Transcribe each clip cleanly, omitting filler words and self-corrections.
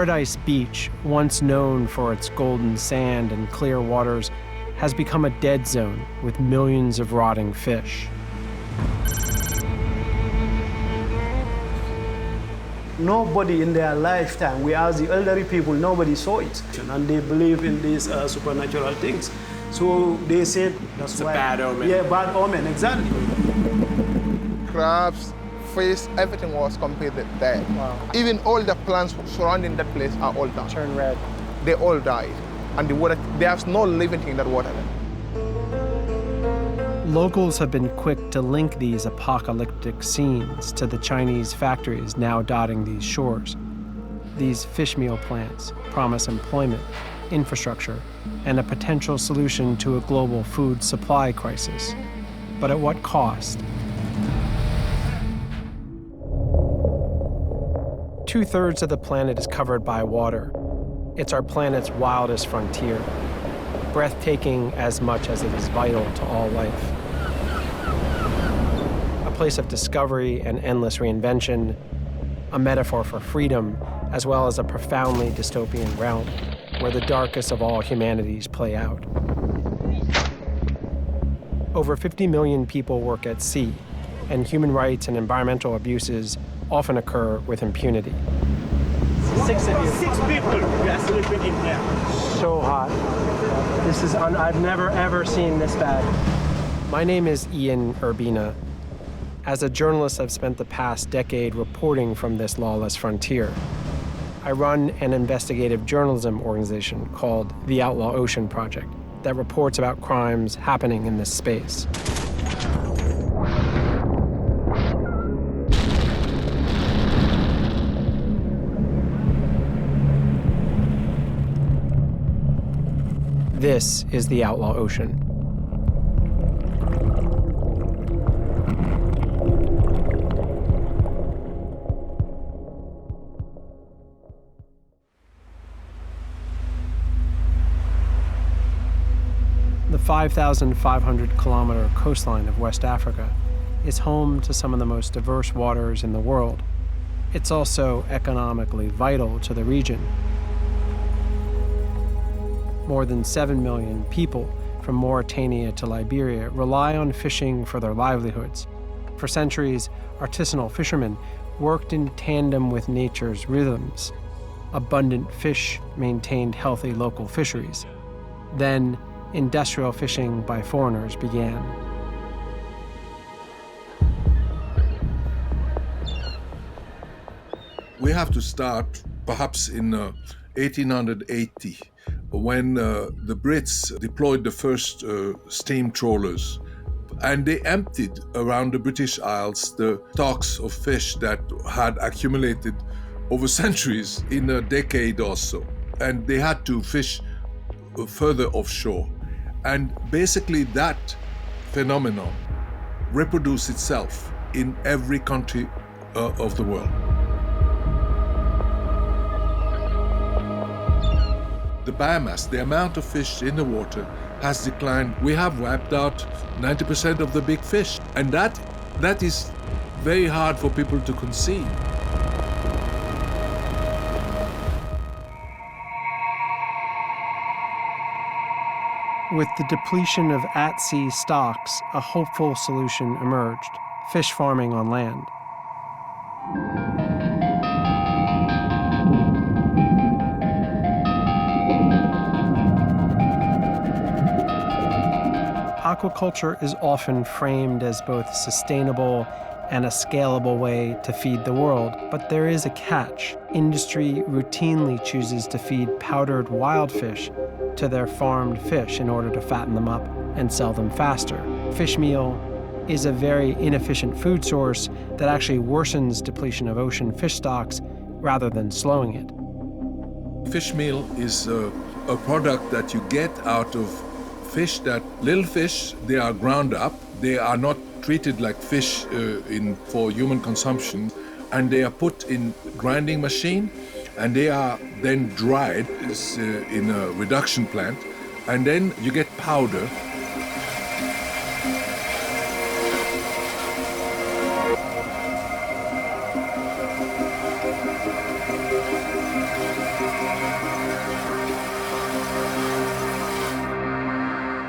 Paradise Beach, once known for its golden sand and clear waters, has become a dead zone with millions of rotting fish. Nobody in their lifetime, we ask the elderly people, nobody saw it. And they believe in these supernatural things. So they said that's why. It's a bad omen. Yeah, bad omen, exactly. Crabs, fish, everything was completely dead. Wow. Even all the plants surrounding that place are all died. Turned red. They all died. And the water, there's no living thing in that water. Locals have been quick to link these apocalyptic scenes to the Chinese factories now dotting these shores. These fish meal plants promise employment, infrastructure, and a potential solution to a global food supply crisis. But at what cost? 2/3 of the planet is covered by water. It's our planet's wildest frontier, breathtaking as much as it is vital to all life. A place of discovery and endless reinvention, a metaphor for freedom, as well as a profoundly dystopian realm where the darkest of all humanities play out. Over 50 million people work at sea, and human rights and environmental abuses often occur with impunity. 6 of you. 6 people we are sleeping in here. So hot. This is I've never ever seen this bad. My name is Ian Urbina. As a journalist, I've spent the past decade reporting from this lawless frontier. I run an investigative journalism organization called the Outlaw Ocean Project that reports about crimes happening in this space. This is the Outlaw Ocean. The 5,500-kilometer coastline of West Africa is home to some of the most diverse waters in the world. It's also economically vital to the region. More than 7 million people from Mauritania to Liberia rely on fishing for their livelihoods. For centuries, artisanal fishermen worked in tandem with nature's rhythms. Abundant fish maintained healthy local fisheries. Then, industrial fishing by foreigners began. We have to start perhaps in 1880, when the Brits deployed the first steam trawlers, and they emptied around the British Isles the stocks of fish that had accumulated over centuries in a decade or so. And they had to fish further offshore. And basically that phenomenon reproduced itself in every country of the world. The biomass, the amount of fish in the water, has declined. We have wiped out 90% of the big fish. And that is very hard for people to conceive. With the depletion of at-sea stocks, a hopeful solution emerged: fish farming on land. Aquaculture is often framed as both sustainable and a scalable way to feed the world, but there is a catch. Industry routinely chooses to feed powdered wild fish to their farmed fish in order to fatten them up and sell them faster. Fish meal is a very inefficient food source that actually worsens depletion of ocean fish stocks rather than slowing it. Fish meal is a product that you get out of fish little fish, they are ground up. They are not treated like fish for human consumption, and they are put in grinding machine, and they are then dried in a reduction plant, and then you get powder.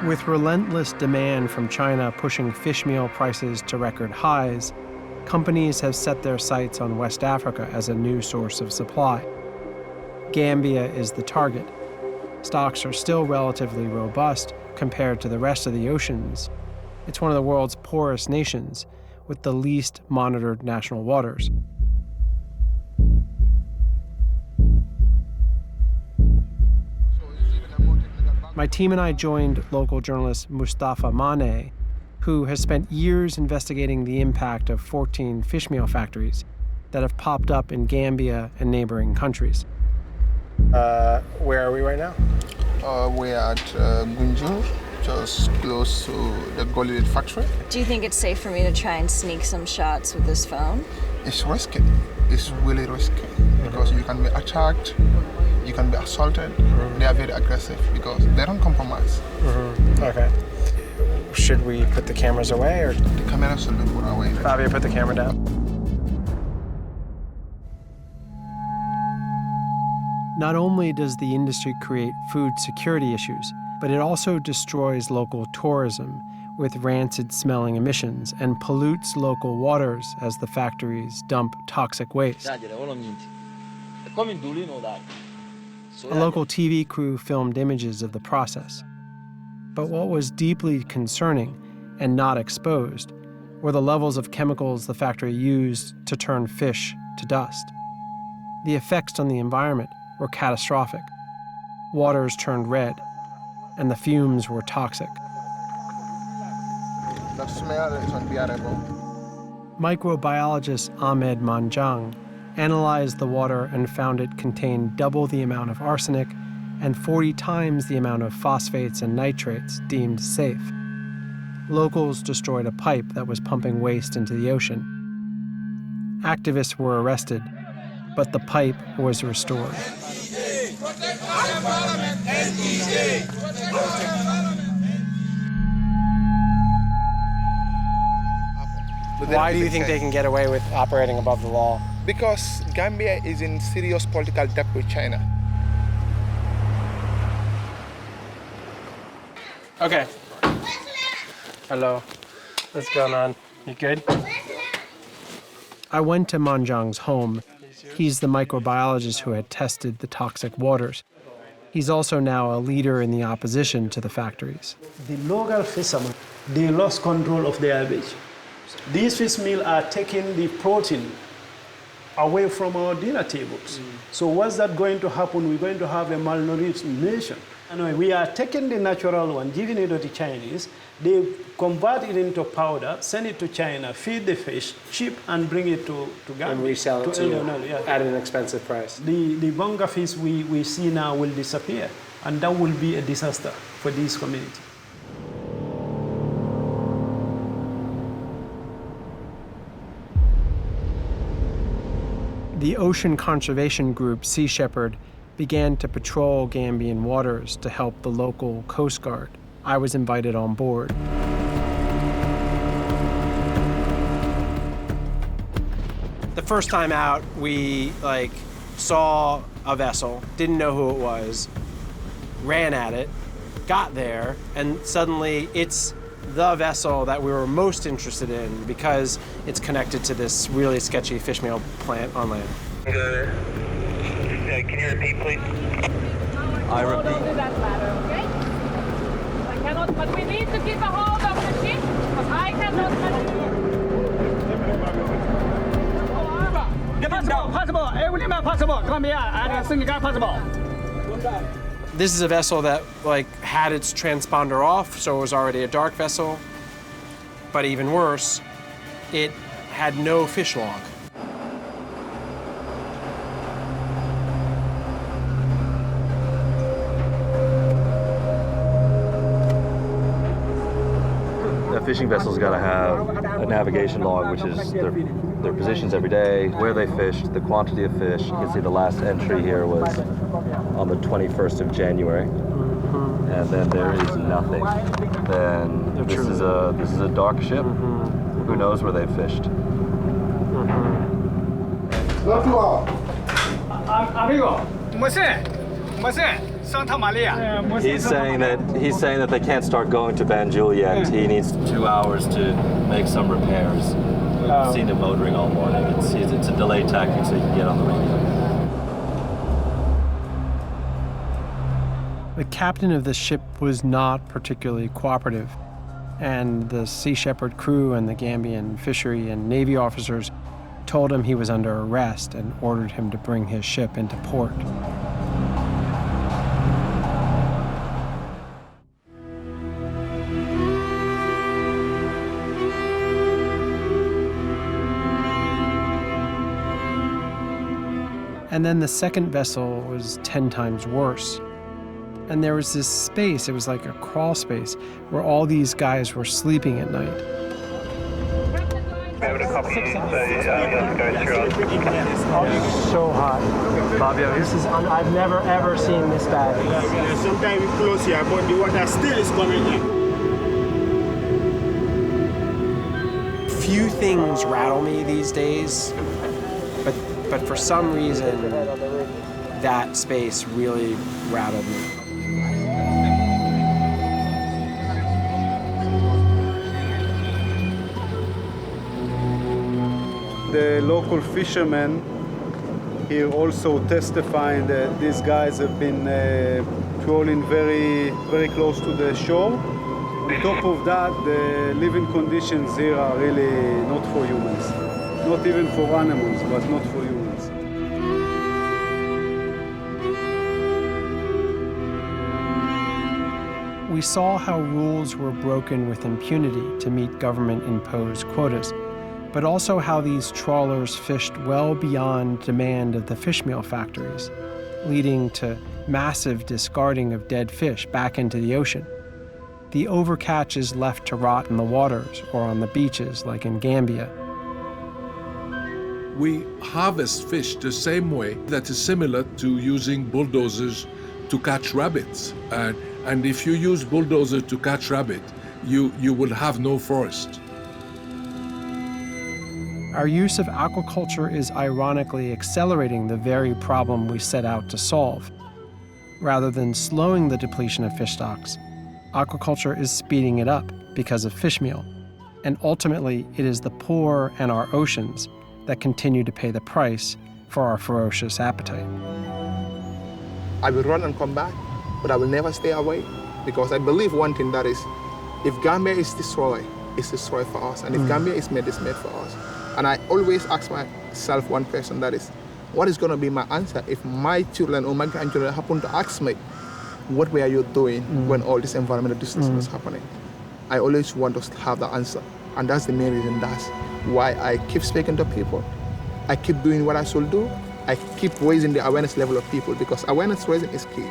With relentless demand from China pushing fish meal prices to record highs, companies have set their sights on West Africa as a new source of supply. Gambia is the target. Stocks are still relatively robust compared to the rest of the oceans. It's one of the world's poorest nations, with the least monitored national waters. My team and I joined local journalist Mustafa Mane, who has spent years investigating the impact of 14 fish meal factories that have popped up in Gambia and neighboring countries. Where are we right now? We're at Gunjur, just close to the Golden factory. Do you think it's safe for me to try and sneak some shots with this phone? It's risky. It's really risky because you can be attacked, you can be assaulted. They are very aggressive because they don't compromise. Okay. Should we put the cameras away or? The cameras should be put away. Fabio, put the camera down. Not only does the industry create food security issues, but it also destroys local tourism with rancid-smelling emissions and pollutes local waters as the factories dump toxic waste. A local TV crew filmed images of the process. But what was deeply concerning and not exposed were the levels of chemicals the factory used to turn fish to dust. The effects on the environment were catastrophic. Waters turned red, and the fumes were toxic. The smell is unbearable. Microbiologist Ahmed Manjang analyzed the water and found it contained double the amount of arsenic and 40 times the amount of phosphates and nitrates deemed safe. Locals destroyed a pipe that was pumping waste into the ocean. Activists were arrested, but the pipe was restored. Why do you think they can get away with operating above the law? Because Gambia is in serious political debt with China. Okay. Hello. What's going on? You good? I went to Manjang's home. He's the microbiologist who had tested the toxic waters. He's also now a leader in the opposition to the factories. The local fishermen, they lost control of their beach. These fish meal are taking the protein away from our dinner tables. So what's that going to happen? We're going to have a malnourished nation. Anyway, we are taking the natural one, giving it to the Chinese. They convert it into powder, send it to China, feed the fish, ship, and bring it to Gambia. And resell it to yeah. at an expensive price. The bunga fish we see now will disappear, and that will be a disaster for this community. The ocean conservation group Sea Shepherd began to patrol Gambian waters to help the local Coast Guard. I was invited on board. The first time out, we saw a vessel, didn't know who it was, ran at it, got there, and suddenly it's the vessel that we were most interested in because it's connected to this really sketchy fish meal plant on land. Good. Can you repeat, please? I repeat. That ladder, okay? I cannot, but we need to keep a hold of the ship, because I cannot Possible. Everything possible. Come here and think possible. This is a vessel that had its transponder off, so it was already a dark vessel. But even worse, it had no fish log. A fishing vessel's got to have a navigation log, which is their positions every day, where they fished, the quantity of fish. You can see the last entry here was on the 21st of January, and then there is nothing. Then this is a dark ship. Who knows where they fished? Amigo, what's that? Santa Maria. He's saying that they can't start going to Banjul yet. He needs 2 hours to make some repairs. We've seen him motoring all morning. It's a delay tactic so he can get on the radio. The captain of the ship was not particularly cooperative, and the Sea Shepherd crew and the Gambian fishery and navy officers told him he was under arrest and ordered him to bring his ship into port. And then the second vessel was 10 times worse. And there was this space, it was like a crawl space, where all these guys were sleeping at night. So hot. Fabio, I've never ever seen this bad. Sometimes we close here, but the water still is coming in. Few things rattle me these days, but for some reason, that space really rattled me. The local fishermen here also testifying that these guys have been trawling very, very close to the shore. On top of that, the living conditions here are really not for humans. Not even for animals, but not for humans. We saw how rules were broken with impunity to meet government-imposed quotas, but also how these trawlers fished well beyond demand of the fishmeal factories, leading to massive discarding of dead fish back into the ocean. The overcatch is left to rot in the waters or on the beaches, like in Gambia. We harvest fish the same way that is similar to using bulldozers to catch rabbits. And if you use bulldozers to catch rabbit, you will have no forest. Our use of aquaculture is ironically accelerating the very problem we set out to solve. Rather than slowing the depletion of fish stocks, aquaculture is speeding it up because of fish meal. And ultimately, it is the poor and our oceans that continue to pay the price for our ferocious appetite. I will run and come back, but I will never stay away, because I believe one thing, that is, if Gambia is destroyed, it's destroyed for us. And if Gambia is made, it's made for us. And I always ask myself one question, that is, what is going to be my answer if my children or my grandchildren happen to ask me, what were you doing when all this environmental destruction was happening? I always want to have the answer. And that's the main reason, that's why I keep speaking to people. I keep doing what I should do. I keep raising the awareness level of people, because awareness raising is key.